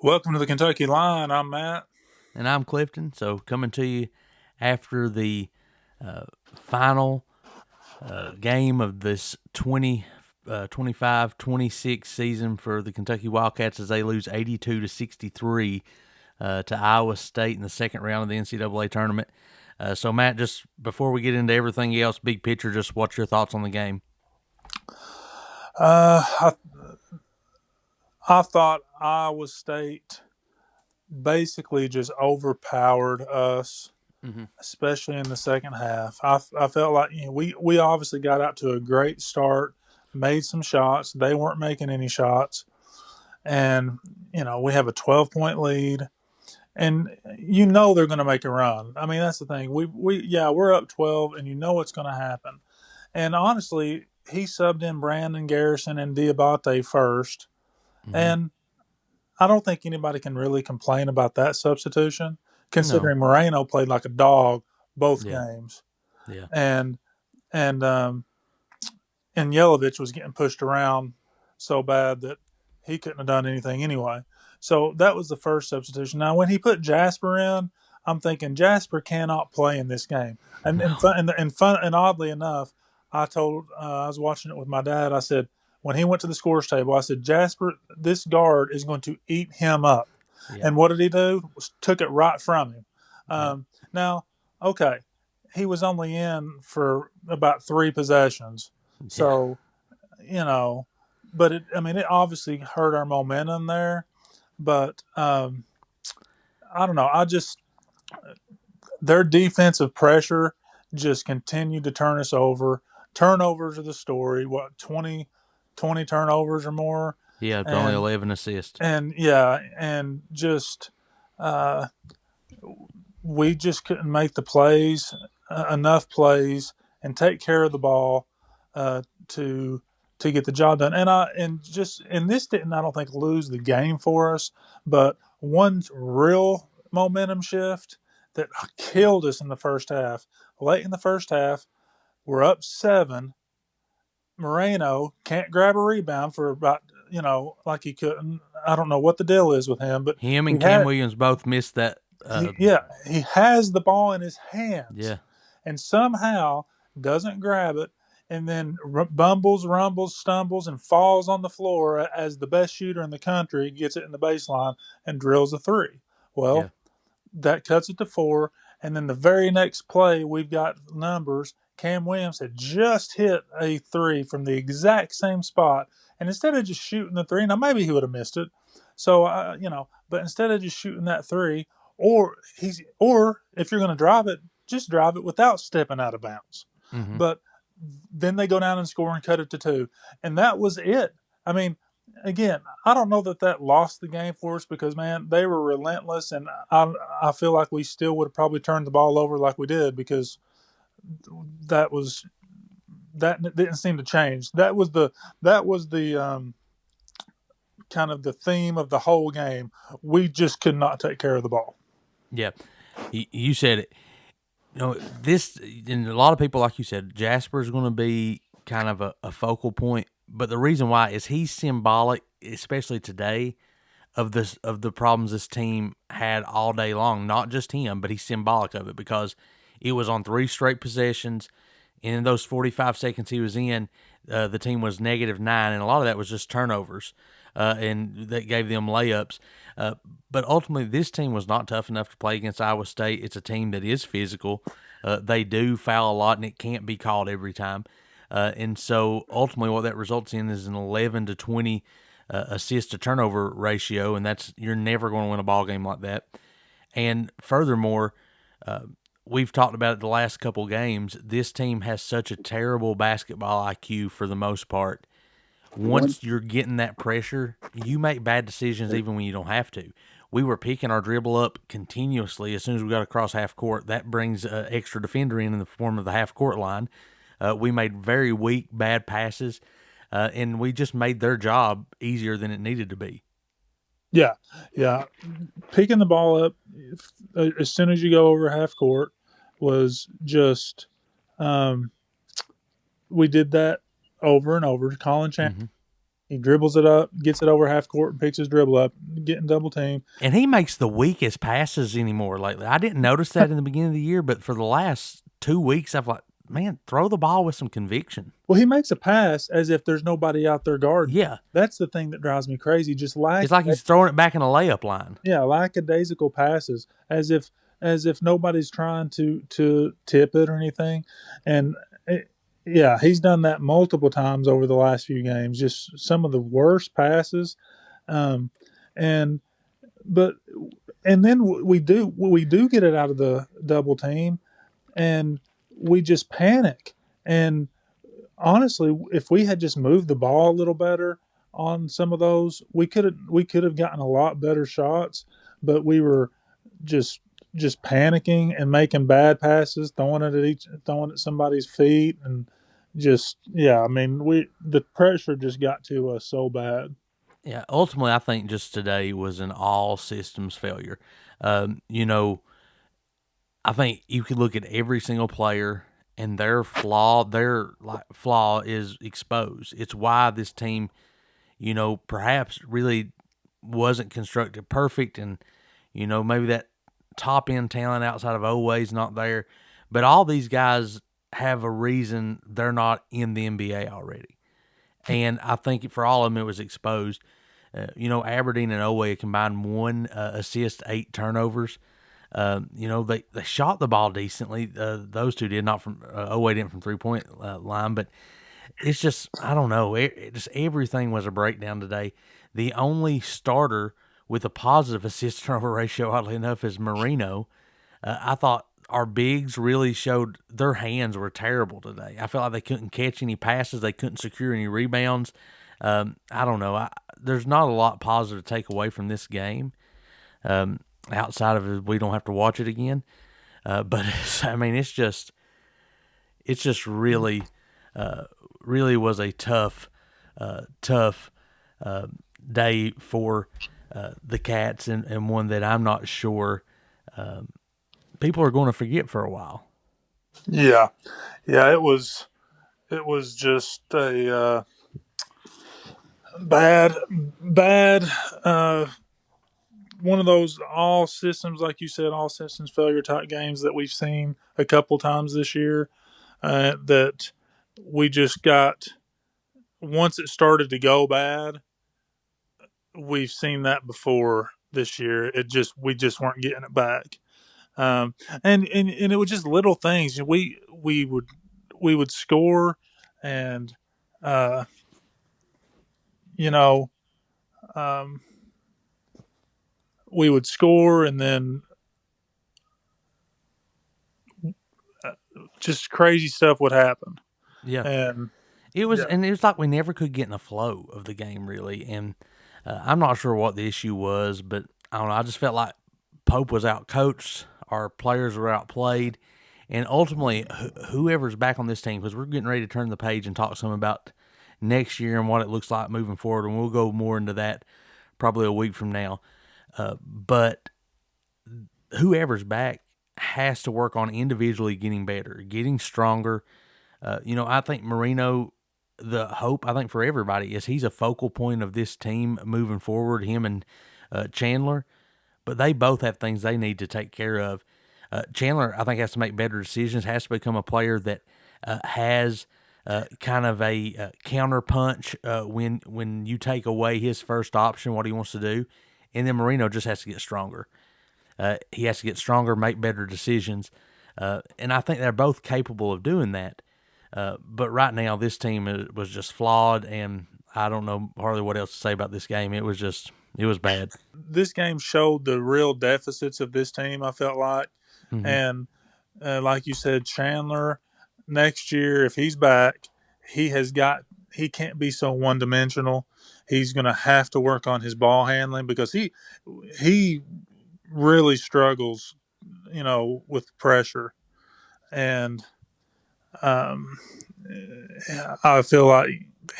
Welcome to the Kentucky Line. I'm Matt. And I'm Clifton. So coming to you after the final game of this 25-26 season for the Kentucky Wildcats as they lose 82-63 to Iowa State in the second round of the NCAA tournament. So Matt, just before we get into everything else, big picture, just what's your thoughts on the game? Uh, I, I thought Iowa State basically just overpowered us, Mm-hmm. especially in the second half. I felt like we obviously got out to a great start, made some shots. They weren't making any shots, and we have a 12-point lead. And they're going to make a run. I mean, that's the thing. We're up 12, and what's going to happen. And honestly, he subbed in Brandon Garrison and Diabate first. Mm-hmm. And I don't think anybody can really complain about that substitution, No. considering Moreno played like a dog both Yeah. games. Yeah. And and and Yelovich was getting pushed around so bad that he couldn't have done anything anyway. So that was the first substitution. Now, when he put Jasper in, I'm thinking Jasper cannot play in this game. And No. and oddly enough, I was watching it with my dad. I said when he went to the scores table, I said Jasper, this guard is going to eat him up. Yeah. And what did he do? Took it right from him. Yeah. Now, okay, he was only in for about 3 possessions. Yeah. So, but it obviously hurt our momentum there. But I don't know. Their defensive pressure just continued to turn us over. Turnovers are the story. What, 20 turnovers or more? Yeah. It's only And 11 assists. and just uh, we just couldn't make the plays, enough plays, and take care of the ball to get the job done. And this didn't, I don't think, lose the game for us, but one real momentum shift that killed us in the first half. Late in the first half, we're up 7. Moreno can't grab a rebound for about, like he couldn't. I don't know what the deal is with him, but Him he and Cam had Williams both missed that. he has the ball in his hands Yeah. and somehow doesn't grab it, and then bumbles, rumbles, stumbles, and falls on the floor as the best shooter in the country gets it in the baseline and drills a three. Yeah. Well, that cuts it to 4. And then the very next play, we've got numbers. Cam Williams had just hit a 3 from the exact same spot. And instead of just shooting the 3, now maybe he would have missed it. So, but instead of just shooting that 3, or if you're going to drive it, just drive it without stepping out of bounds. Mm-hmm. But then they go down and score and cut it to 2. And that was it. I mean, again, I don't know that lost the game for us because, man, they were relentless, and I feel like we still would have probably turned the ball over like we did because that didn't seem to change. That was the kind of the theme of the whole game. We just could not take care of the ball. Yeah. You said it. This, and a lot of people, like you said, Jasper is going to be kind of a focal point. But the reason why is he's symbolic, especially today, of the problems this team had all day long. Not just him, but he's symbolic of it because it was on 3 straight possessions. In those 45 seconds he was in, the team was -9, and a lot of that was just turnovers, and that gave them layups. But ultimately, this team was not tough enough to play against Iowa State. It's a team that is physical. They do foul a lot, and it can't be called every time. And so ultimately, what that results in is an 11 to 20 assist to turnover ratio, and you're never going to win a ball game like that. And furthermore, we've talked about it the last couple games. This team has such a terrible basketball IQ for the most part. Once you're getting that pressure, you make bad decisions even when you don't have to. We were picking our dribble up continuously as soon as we got across half court. That brings an extra defender in the form of the half court line. We made very weak, bad passes, and we just made their job easier than it needed to be. Yeah, yeah. Picking the ball up as soon as you go over half court was just. We did that over and over. Colin Chandler, Mm-hmm. He dribbles it up, gets it over half court, and picks his dribble up, getting double teamed. And he makes the weakest passes anymore lately. I didn't notice that in the beginning of the year, but for the last 2 weeks, I've like, man, throw the ball with some conviction. Well, he makes a pass as if there's nobody out there guarding. Yeah. That's the thing that drives me crazy. Just It's like he's throwing it back in a layup line. yeah, lackadaisical passes, as if nobody's trying to tip it or anything. And yeah, he's done that multiple times over the last few games. Just some of the worst passes, um, and but and then we do get it out of the double team, and we just panic. And honestly, if we had just moved the ball a little better on some of those, we could have gotten a lot better shots. But we were just just panicking and making bad passes, throwing at somebody's feet, and just yeah. I mean, the pressure just got to us so bad. Yeah, ultimately, I think just today was an all systems failure. You know, I think you could look at every single player and their flaw is exposed. It's why this team, perhaps really wasn't constructed perfect, and maybe that top end talent outside of Oweh is not there. But all these guys have a reason they're not in the NBA already, and I think for all of them it was exposed. Aberdeen and Oweh combined one assist, 8 turnovers. They shot the ball decently. Those two did, not from Oweh didn't from 3 point line, but it's just I don't know. Just everything was a breakdown today. The only starter with a positive assist turnover ratio, oddly enough, is Marino. I thought our bigs really showed their hands were terrible today. I felt like they couldn't catch any passes, they couldn't secure any rebounds. I don't know. There's not a lot positive to take away from this game. Outside of it, we don't have to watch it again. But I mean, it's just really, really was a tough day for the Cats, and one that I'm not sure people are going to forget for a while. Yeah, yeah. It was just a bad. One of those all systems, like you said, all systems failure type games that we've seen a couple times this year. That we just got once it started to go bad, we've seen that before this year. We just weren't getting it back. And it was just little things. We would score, and uh, you know um, we would score, and then just crazy stuff would happen. Yeah, And it was, yeah, and it was like we never could get in the flow of the game really. And I'm not sure what the issue was, but I don't know. I just felt like Pope was out coached, our players were outplayed, and ultimately, whoever's back on this team, because we're getting ready to turn the page and talk some about next year and what it looks like moving forward, and we'll go more into that probably a week from now. But whoever's back has to work on individually getting better, getting stronger. I think Marino, the hope I think for everybody is he's a focal point of this team moving forward. Him and Chandler, but they both have things they need to take care of. Chandler, I think, has to make better decisions. Has to become a player that has kind of a counter punch when you take away his first option, what he wants to do, and then Marino just has to get stronger. He has to get stronger, make better decisions, and I think they're both capable of doing that. But right now, this team was just flawed, and I don't know hardly what else to say about this game. It was bad. this game showed the real deficits of this team. I felt like, Mm-hmm. and like you said, Chandler next year, if he's back, he can't be so one dimensional. He's going to have to work on his ball handling because he really struggles, with pressure. And um, I feel like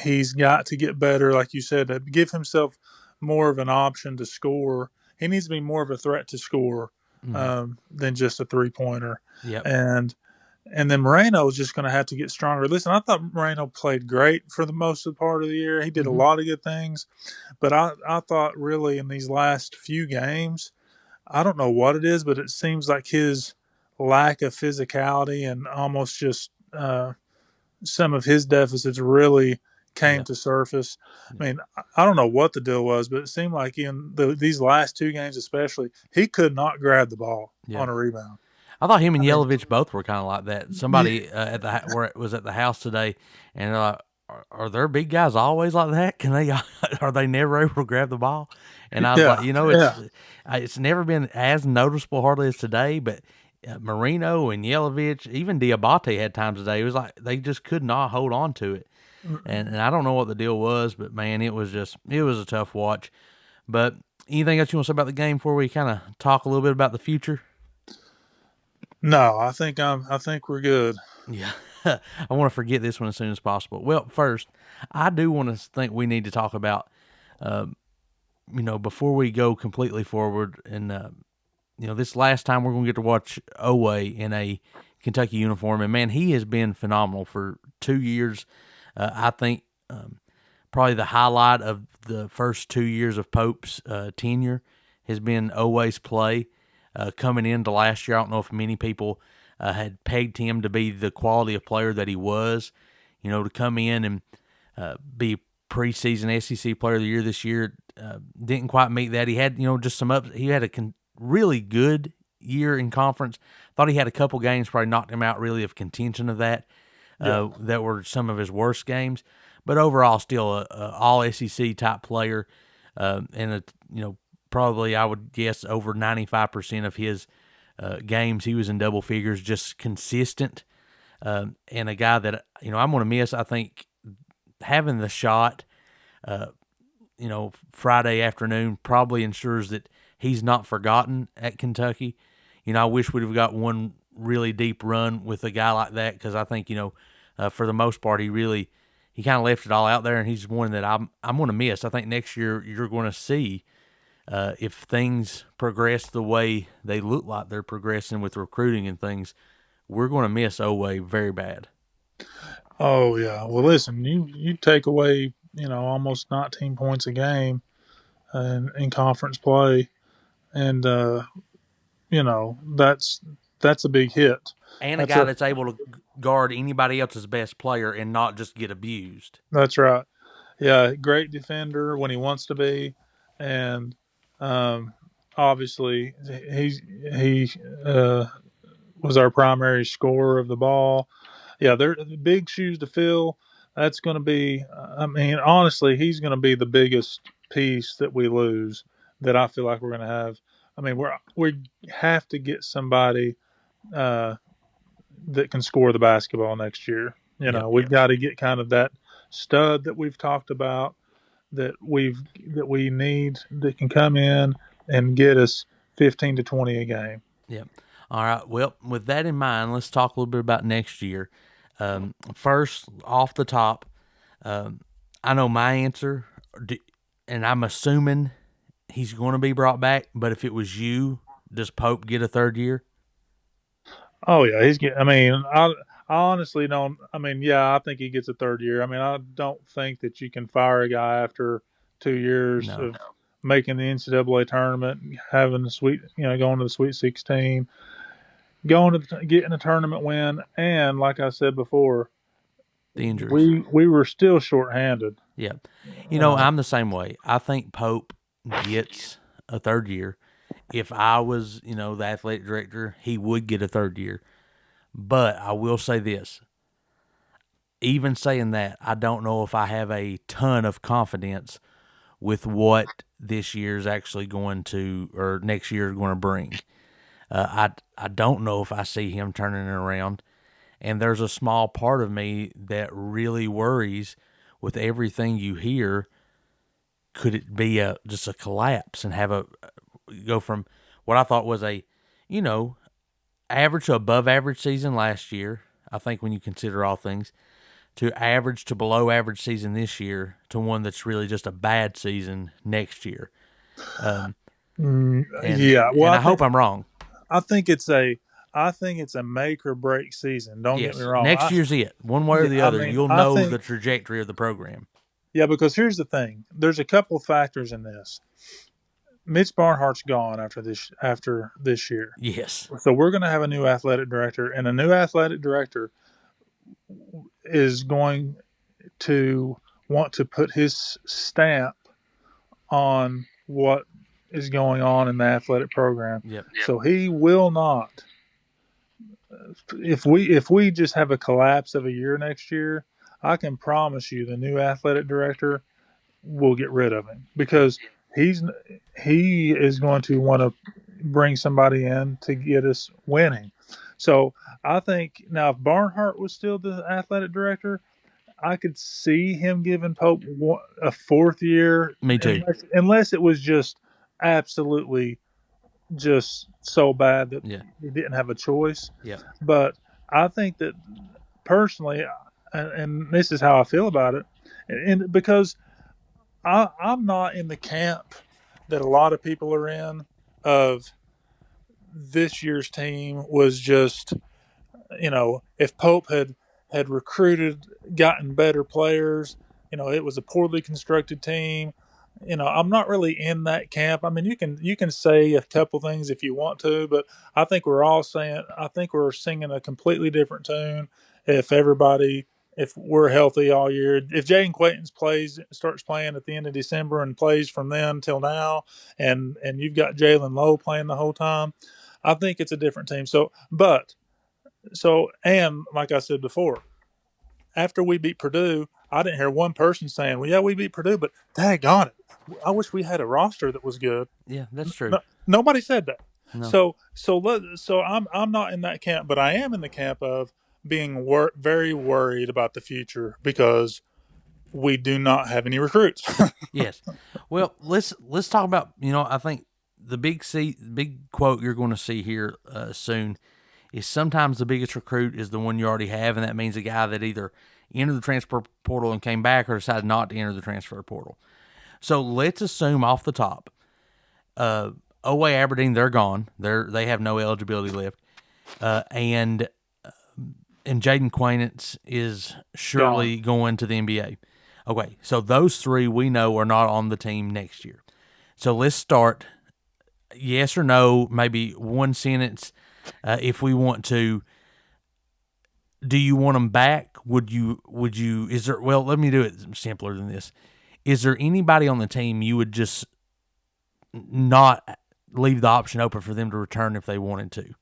he's got to get better, like you said, to give himself more of an option to score. He needs to be more of a threat to score Mm-hmm. than just a 3 pointer. Yep. And and then Moreno is just going to have to get stronger. Listen, I thought Moreno played great for the most of the part of the year. He did a Mm-hmm. lot of good things, but I thought really in these last few games, I don't know what it is, but it seems like his lack of physicality and almost just some of his deficits really came Yeah. to surface. I Yeah. mean, I don't know what the deal was, but it seemed like in these last two games, especially, he could not grab the ball Yeah. on a rebound. I thought him and I mean, Yelovich both were kind of like that. yeah, Somebody at the where it was at the house today, and they're like, are their big guys always like that? Can they are they never able to grab the ball? And I was yeah, like, you know, yeah. it's never been as noticeable hardly as today, but. Marino and Yelovich, even Diabate had times today. It was like they just could not hold on to it, and I don't know what the deal was, but man, it was a tough watch. But anything else you want to say about the game before we kind of talk a little bit about the future? No, I think we're good. Yeah. I want to forget this one as soon as possible. Well, first, I do want to think we need to talk about, uh, before we go completely forward, and this last time we're going to get to watch Oweh in a Kentucky uniform, and man, he has been phenomenal for 2 years. I think probably the highlight of the first 2 years of Pope's tenure has been Oweh's play. Coming into last year, I don't know if many people had pegged him to be the quality of player that he was. To come in and be preseason SEC Player of the Year this year, didn't quite meet that. He had just some ups. He had a really good year in conference. Thought he had a couple games probably knocked him out really of contention of that. Yeah. That were some of his worst games, but overall still a all SEC type player, and probably I would guess over 95% of his games he was in double figures, just consistent, and a guy that I'm going to miss. I think having the shot, Friday afternoon probably ensures that he's not forgotten at Kentucky. I wish we'd have got one really deep run with a guy like that, because I think for the most part he kind of left it all out there, and he's one that I'm going to miss. I think next year you're going to see if things progress the way they look like they're progressing with recruiting and things, we're going to miss Oweh very bad. Oh yeah. Well, listen, you take away almost 19 points a game in conference play, and that's a big hit. And a That's guy a that's able to guard anybody else's best player and not just get abused. that's right. Yeah, great defender when he wants to be, and um, obviously he uh, was our primary scorer of the ball. Yeah, they're big shoes to fill. That's going to be. I mean, honestly, he's going to be the biggest piece that we lose. That I feel like we're going to have. I mean, we have to get somebody uh, that can score the basketball next year. Yep. We've got to get kind of that stud that we've talked about that we need that can come in and get us 15 to 20 a game. Yep. All right. Well, with that in mind, let's talk a little bit about next year. First, off the top, I know my answer, and I'm assuming he's going to be brought back. But if it was you, does Pope get a third year? Oh yeah, he's getting. I mean, I honestly don't. I mean, yeah, I think he gets a third year. I mean, I don't think that you can fire a guy after 2 years No. of making the NCAA tournament, having the going to the Sweet 16, going to getting a tournament win, and like I said before, The injuries. we were still shorthanded. Yeah. Uh, I'm the same way. I think Pope gets a third year. If I was, the athletic director, he would get a third year. But I will say this. Even saying that, I don't know if I have a ton of confidence with what this year's actually going to, or next year is going to bring. I don't know if I see him turning it around. And there's a small part of me that really worries with everything you hear. Could it be just a collapse and have a go from what I thought was a, you know, average to above average season last year? I think when you consider all things, to average to below average season this year, to one that's really just a bad season next year. Um, and yeah, well, and I hope I'm wrong. I think it's a I think it's a make or break season. Don't get me Yes, wrong. next year's it. One way or Yeah, the I other, mean, you'll I know the think, trajectory of the program. yeah, because here's the thing. There's a couple factors in this. Mitch Barnhart's gone after this year. Yes. So we're going to have a new athletic director, and a new athletic director is going to want to put his stamp on what is going on in the athletic program. Yep. So he will not. If we just have a collapse of a year next year, I can promise you the new athletic director will get rid of him because he's he is going to want to bring somebody in to get us winning. So I think now if Barnhart was still the athletic director, I could see him giving Pope a fourth year, Me too. unless it was just absolutely just so bad that Yeah. he didn't have a choice. Yeah. But I think that personally, and this is how I feel about it, and because I'm not in the camp that a lot of people are in of this year's team was just, if Pope had recruited, gotten better players, it was a poorly constructed team. I'm not really in that camp. I mean, you can say a couple things if you want to, but I think we're singing a completely different tune if we're healthy all year. If Jaden Quayton starts playing at the end of December and plays from then till now, and you've got Jalen Lowe playing the whole time, I think it's a different team. And like I said before, after we beat Purdue, I didn't hear one person saying, "Well, yeah, we beat Purdue, but daggone it, I wish we had a roster that was good." Yeah, that's true. No, nobody said that. No. So I'm not in that camp, but I am in the camp of being very worried about the future because we do not have any recruits. Yes. Well, let's talk about, I think the big quote you're going to see here soon is sometimes the biggest recruit is the one you already have, and that means a guy that either entered the transfer portal and came back or decided not to enter the transfer portal. So let's assume off the top, Oweh Aberdeen, they're gone. They have no eligibility left, and Jaden Quainance is Gone. surely going to the NBA. Okay, so those three we know are not on the team next year. So let's start. Yes or no? Maybe one sentence. If we want to, do you want them back? Would you? Is there? Well, let me do it simpler than this. Is there anybody on the team you would just not leave the option open for them to return if they wanted to?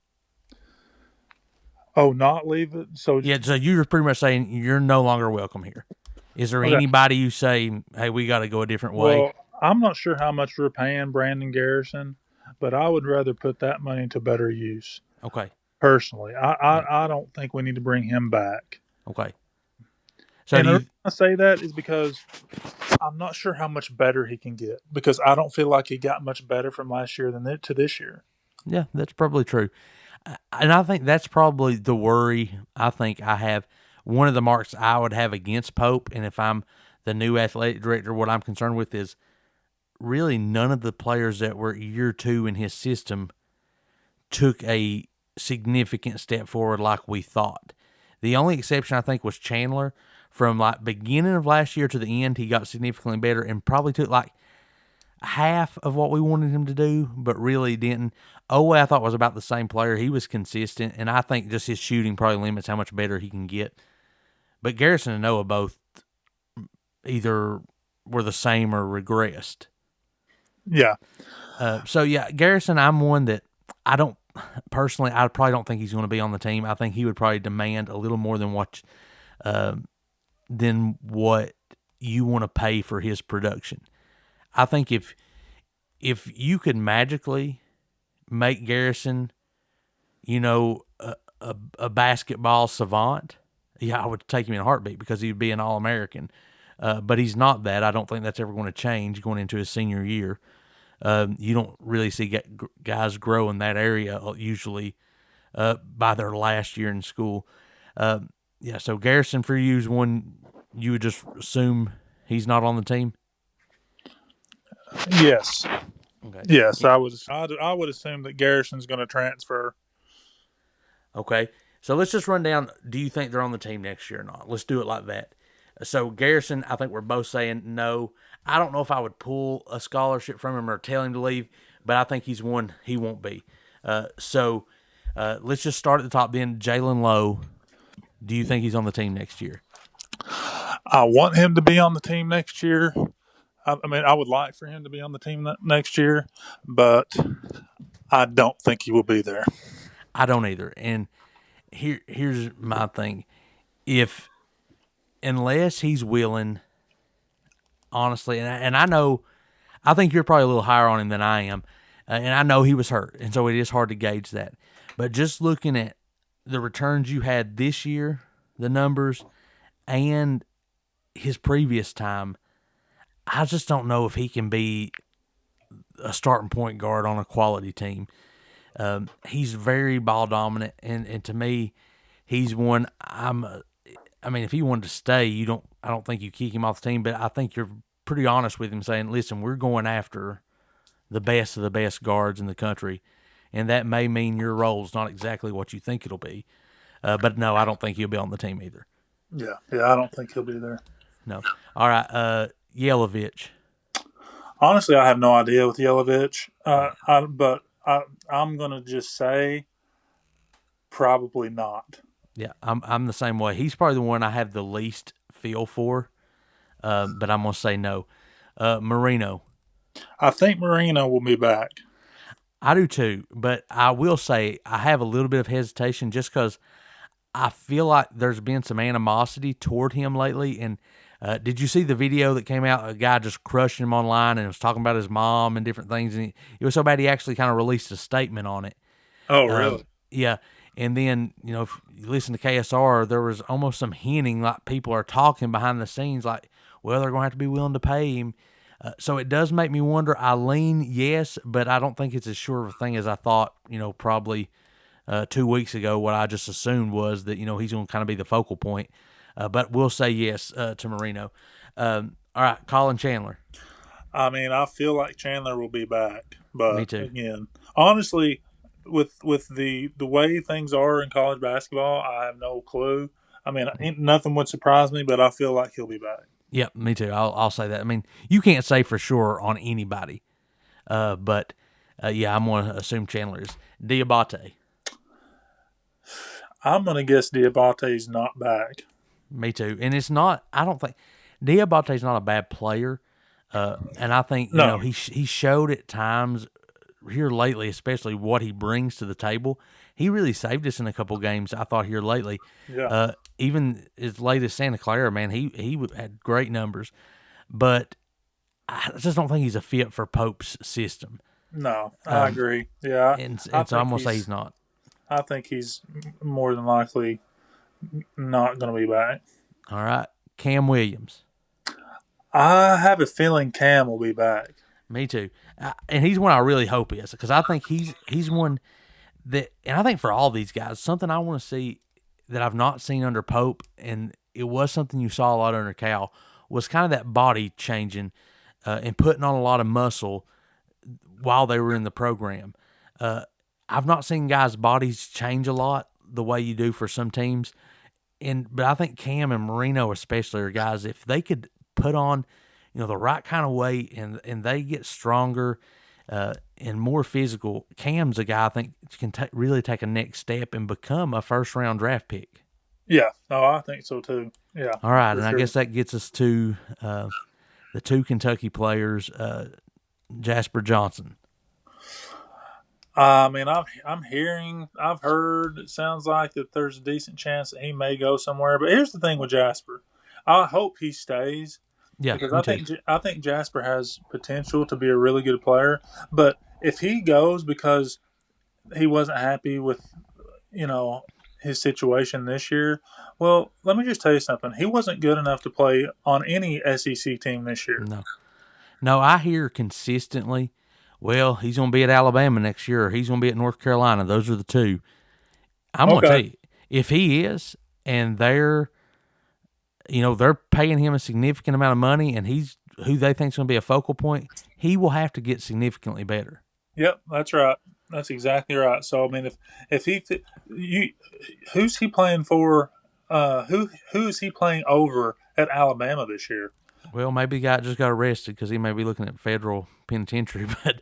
Oh, not leave it. So Yeah, so you're pretty much saying you're no longer welcome here. Is there okay. anybody you say, hey, we got to go a different way? Well, I'm not sure how much we're paying Brandon Garrison, but I would rather put that money to better use. Okay. Personally, I, Yeah. I, I don't think we need to bring him back. Okay. So And do the you? reason I say that is because I'm not sure how much better he can get because I don't feel like he got much better from last year to this year. Yeah, that's probably true. And I think that's probably the worry I think I have. One of the marks I would have against Pope, and if I'm the new athletic director, what I'm concerned with is really none of the players that were year two in his system took a significant step forward like we thought. The only exception I think was Chandler. From like beginning of last year to the end, he got significantly better and probably took like half of what we wanted him to do, but really didn't. Oweh, I thought, was about the same player. He was consistent, and I think just his shooting probably limits how much better he can get. But Garrison and Noah both either were the same or regressed. Yeah, So yeah, Garrison, I'm one that I don't personally. I probably don't think he's going to be on the team. I think he would probably demand a little more than what you want to pay for his production. I think if you could magically make Garrison, a basketball savant, yeah, I would take him in a heartbeat because he'd be an All-American. But he's not that. I don't think that's ever going to change going into his senior year. You don't really see guys grow in that area usually by their last year in school. Yeah, so Garrison for you is one you would just assume he's not on the team? yes, Okay. yes. I would assume that Garrison's going to transfer. Okay. So let's just run down. Do you think they're on the team next year or not? Let's do it like that. So Garrison, I think we're both saying no. I don't know if I would pull a scholarship from him or tell him to leave, but I think he's one he won't be. So let's just start at the top then. Jalen Lowe, do you think he's on the team next year? I want him to be on the team next year. I mean, I would like for him to be on the team next year, but I don't think he will be there. I don't either. And here's my thing. If unless he's willing, honestly, and I know, I think you're probably a little higher on him than I am, and I know he was hurt, and so it is hard to gauge that. But just looking at the returns you had this year, the numbers, and his previous time, I just don't know if he can be a starting point guard on a quality team. He's very ball dominant, and to me, he's one. I mean, if he wanted to stay, I don't think you kick him off the team, but I think you're pretty honest with him, saying, "Listen, we're going after the best of the best guards in the country, and that may mean your role's not exactly what you think it'll be." But no, I don't think he'll be on the team either. Yeah, I don't think he'll be there. No. All right, Yelovich. Honestly, I have no idea with Yelovich, I'm going to just say probably not. Yeah, I'm the same way. He's probably the one I have the least feel for, but I'm gonna say no. Marino, I think Marino will be back. I do too, but I will say I have a little bit of hesitation just because I feel like there's been some animosity toward him lately. And did you see the video that came out? A guy just crushing him online and was talking about his mom and different things. And it was so bad he actually kind of released a statement on it. Oh, really? Yeah. And then, if you listen to KSR, there was almost some hinting like people are talking behind the scenes like, well, they're going to have to be willing to pay him. So it does make me wonder. I lean yes, but I don't think it's as sure of a thing as I thought, probably 2 weeks ago. What I just assumed was that, he's going to kind of be the focal point. But we'll say yes to Marino. All right, Colin Chandler. I mean, I feel like Chandler will be back, Me but too. again, honestly, with the way things are in college basketball, I have no clue. I mean, nothing would surprise me, but I feel like he'll be back. Yep, me too. I'll say that. I mean, you can't say for sure on anybody, but yeah, I'm going to assume Chandler is. Diabate. I'm gonna guess Diabate's not back. Me too. And it's not. I don't think Diabate's not a bad player, and I think No. he showed at times here lately, especially what he brings to the table. He really saved us in a couple games. I thought here lately, Yeah. even as late as Santa Clara, man, he had great numbers, but I just don't think he's a fit for Pope's system. No, I agree. Yeah, I And so I'm think gonna say he's not. I think he's more than likely not going to be back. All right, Cam Williams. I have a feeling Cam will be back. Me too, and he's one I really hope is because I think he's one that, and I think for all these guys, something I want to see that I've not seen under Pope, and it was something you saw a lot under Cal, was kind of that body changing and putting on a lot of muscle while they were in the program. I've not seen guys' bodies change a lot the way you do for some teams, but I think Cam and Marino especially are guys, if they could put on the right kind of weight and they get stronger and more physical. Cam's a guy I think can really take a next step and become a first round draft pick. Yeah, no, I think so too. Yeah. All right, and sure. I guess that gets us to the two Kentucky players, Jasper Johnson. I mean, I've heard. It sounds like that there's a decent chance that he may go somewhere. But here's the thing with Jasper. I hope he stays Yeah, because me I think Jasper has potential to be a really good player. But if he goes because he wasn't happy with his situation this year, well, let me just tell you something. He wasn't good enough to play on any SEC team this year. No, I hear consistently, well, he's going to be at Alabama next year, or he's going to be at North Carolina. Those are the two. I'm going to tell you, if he is, and they're paying him a significant amount of money, and he's who they think is going to be a focal point, he will have to get significantly better. Yep, that's right. That's exactly right. So I mean, if he you who's he playing for? Who is he playing over at Alabama this year? Well, maybe the guy just got arrested because he may be looking at federal penitentiary, but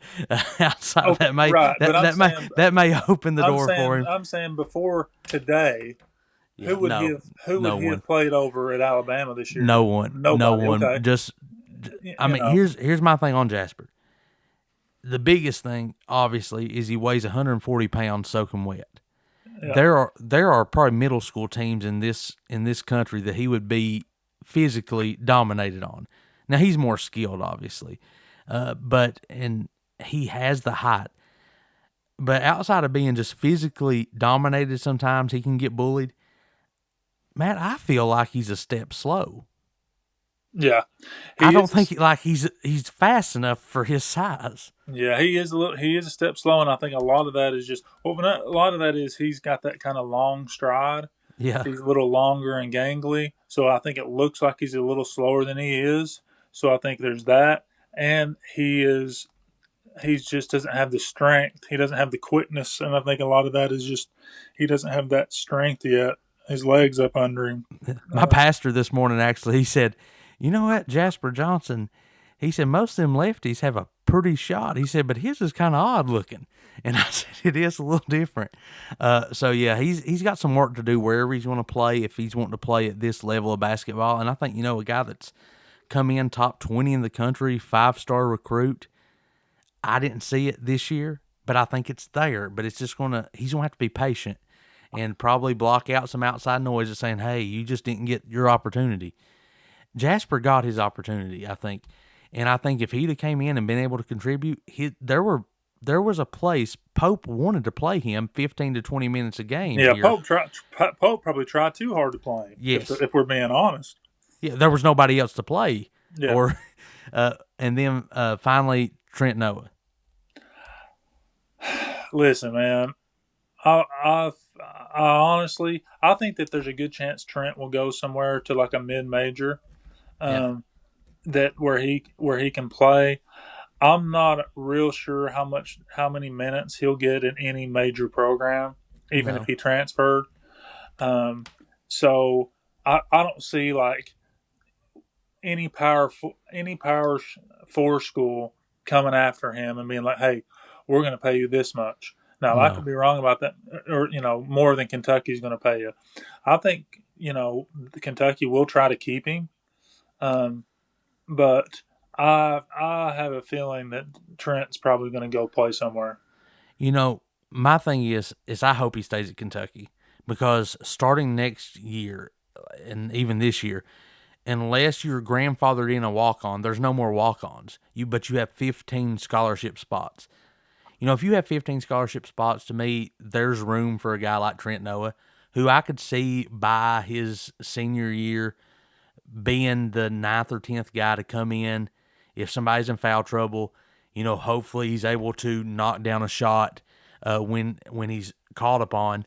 outside of Okay, that may right. But that may open the door for him. I'm saying before today, Yeah, no, who would no he one, have played over at Alabama this no year? one, no Nobody. one. Okay, Just, I you mean, know, here's my thing on Jasper. The biggest thing, obviously, is he weighs 140 pounds soaking wet. yeah, There are probably middle school teams in this country that he would be physically dominated on. Now he's more skilled, obviously, but and he has the height. But outside of being just physically dominated, sometimes he can get bullied. Matt, I feel like he's a step slow. yeah. I He don't is. think like he's fast enough for his size. Yeah, he is a little. He is a step slow, and I think a lot of that is just. Well, a lot of that is he's got that kind of long stride. Yeah, He's a little longer and gangly, so I think it looks like he's a little slower than he is. So I think there's that, and he just doesn't have the strength. He doesn't have the quickness, and I think a lot of that is just he doesn't have that strength yet. His legs up under him. my pastor this morning actually he said, "You know what, Jasper Johnson?" He said most of them lefties have a pretty shot. He said, but his is kind of odd looking, and I said it is a little different. So yeah, he's got some work to do wherever he's going to play if he's wanting to play at this level of basketball. And I think a guy that's come in top 20 in the country, 5-star recruit. I didn't see it this year, but I think it's there. But it's just he's gonna have to be patient and probably block out some outside noise that's saying, "Hey, you just didn't get your opportunity." Jasper got his opportunity, I think, and I think if he'd have came in and been able to contribute, there was a place Pope wanted to play him 15 to 20 minutes a game Yeah, here. Pope probably tried too hard to play him. Yes, If we're being honest. yeah, there was nobody else to play, Yeah. or and then finally Trent Noah. Listen, man. I, I, I honestly, I think that there's a good chance Trent will go somewhere to like a mid major, Yeah, um, that where he can play. I'm not real sure how many minutes he'll get in any major program, even if no, he transferred. Um, so I don't see like any power four school coming after him and being like, "Hey, we're going to pay you this much." Now I could no. be wrong about that, or more than Kentucky's going to pay you. I think Kentucky will try to keep him, um, but I have a feeling that Trent's probably going to go play somewhere. My thing is I hope he stays at Kentucky because starting next year and even this year, unless you're grandfathered in a walk on, there's no more walk ons. But you have 15 scholarship spots. If you have 15 scholarship spots, to me, there's room for a guy like Trent Noah, who I could see by his senior year being the ninth or 10th guy to come in. If somebody's in foul trouble, hopefully he's able to knock down a shot when he's called upon.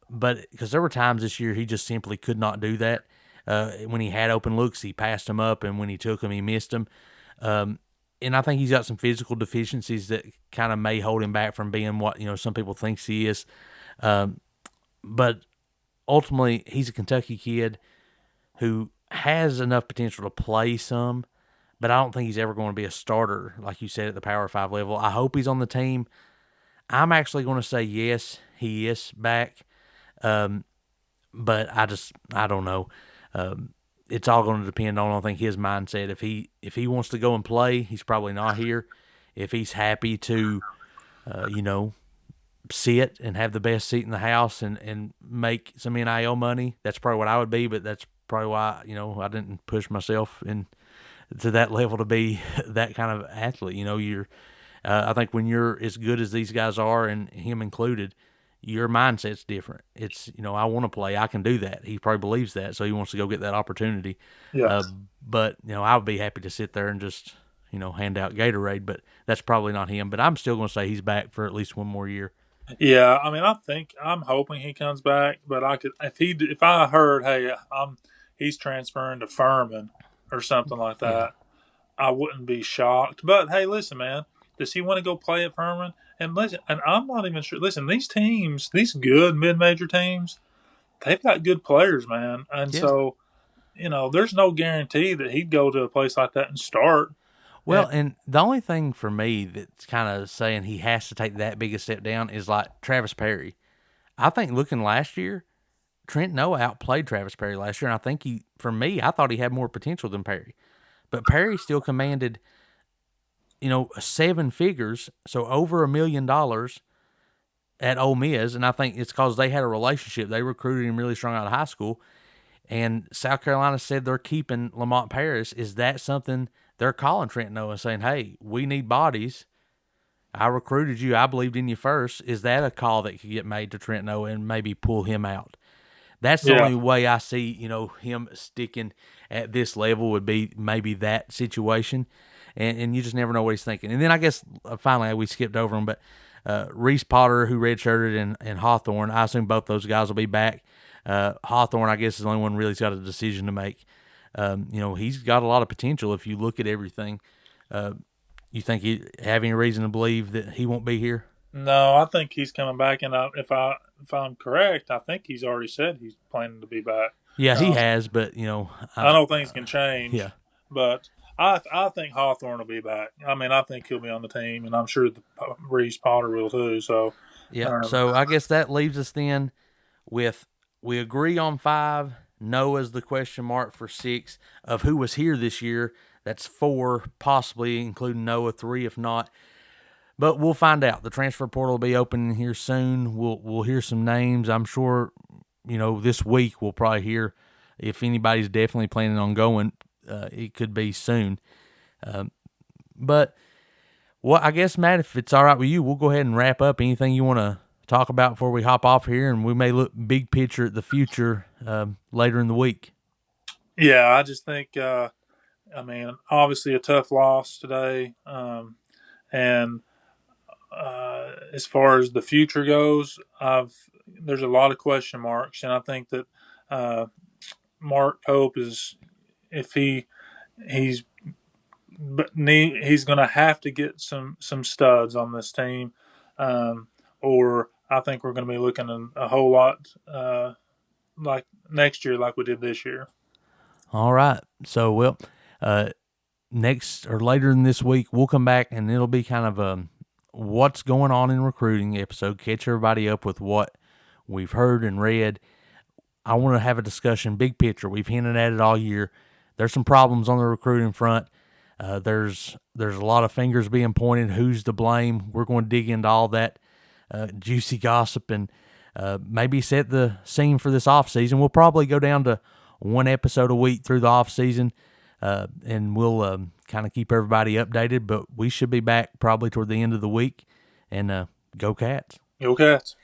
But because there were times this year he just simply could not do that. When he had open looks, he passed them up, and when he took them, he missed them. And I think he's got some physical deficiencies that kind of may hold him back from being what some people think he is. But ultimately, he's a Kentucky kid who has enough potential to play some, but I don't think he's ever going to be a starter, like you said, at the Power 5 level. I hope he's on the team. I'm actually going to say yes, he is back. But I don't know. It's all going to depend on, I think, his mindset. If he wants to go and play, he's probably not here. If he's happy to, sit and have the best seat in the house and make some NIL money, that's probably what I would be. But that's probably why I didn't push myself in to that level to be that kind of athlete. I think when you're as good as these guys are, and him included, your mindset's different. It's I want to play, I can do that. He probably believes that, so he wants to go get that opportunity. Uh, Yes. but I would be happy to sit there and just hand out Gatorade, but that's probably not him. But I'm still going to say he's back for at least one more year. Yeah, I mean, I'm hoping he comes back, but I could if I heard, hey, he's transferring to Furman or something like Yeah, that, I wouldn't be shocked. But hey, listen, man, does he want to go play at Furman? And listen, and I'm not even sure. Listen, these teams, these good mid-major teams, they've got good players, man. And Yeah. so, there's no guarantee that he'd go to a place like that and start. And Well, and the only thing for me that's kind of saying he has to take that big a step down is like Travis Perry. I think looking last year, Trent Noah outplayed Travis Perry last year, and I think for me, I thought he had more potential than Perry. But Perry still commanded, seven figures, so over $1 million at Ole Miss, and I think it's because they had a relationship. They recruited him really strong out of high school, and South Carolina said they're keeping Lamont Paris. Is that something they're calling Trent Noah and saying, hey, we need bodies? I recruited you. I believed in you first. Is that a call that could get made to Trent Noah and maybe pull him out? That's the yeah, only way I see, him sticking at this level would be maybe that situation. And you just never know what he's thinking. And then I guess finally we skipped over him, but Reese Potter, who redshirted, and Hawthorne, I assume both those guys will be back. Hawthorne, I guess, is the only one really's got a decision to make. He's got a lot of potential if you look at everything. You think he have any reason to believe that he won't be here? no, I think he's coming back. And if I'm correct, I think he's already said he's planning to be back. Yeah, he Um, has, but I know things can change, yeah, but I think Hawthorne will be back. I mean, I think he'll be on the team, and I'm sure Reese Potter will too. So, yeah. um, So I guess that leaves us then with we agree on 5. Noah's the question mark for 6 of who was here this year. That's 4, possibly including Noah, 3 if not. But we'll find out. The transfer portal will be opening here soon. We'll hear some names. I'm sure, this week we'll probably hear if anybody's definitely planning on going. It could be soon. But I guess, Matt, if it's all right with you, we'll go ahead and wrap up. Anything you want to talk about before we hop off here, and we may look big picture at the future later in the week. yeah, I just think, I mean, obviously a tough loss today, and as far as the future goes, there's a lot of question marks, and I think that uh, Mark Pope is if he's he's going to have to get some studs on this team, or I think we're going to be looking at a whole lot like next year, like we did this year. All right. So, next or later in this week, we'll come back and it'll be kind of a what's going on in recruiting episode. Catch everybody up with what we've heard and read. I want to have a discussion, big picture. We've hinted at it all year. There's some problems on the recruiting front. There's a lot of fingers being pointed. Who's to blame? We're going to dig into all that juicy gossip and maybe set the scene for this off season. We'll probably go down to one episode a week through the off season, and we'll kind of keep everybody updated. But we should be back probably toward the end of the week. And go Cats! Go Cats!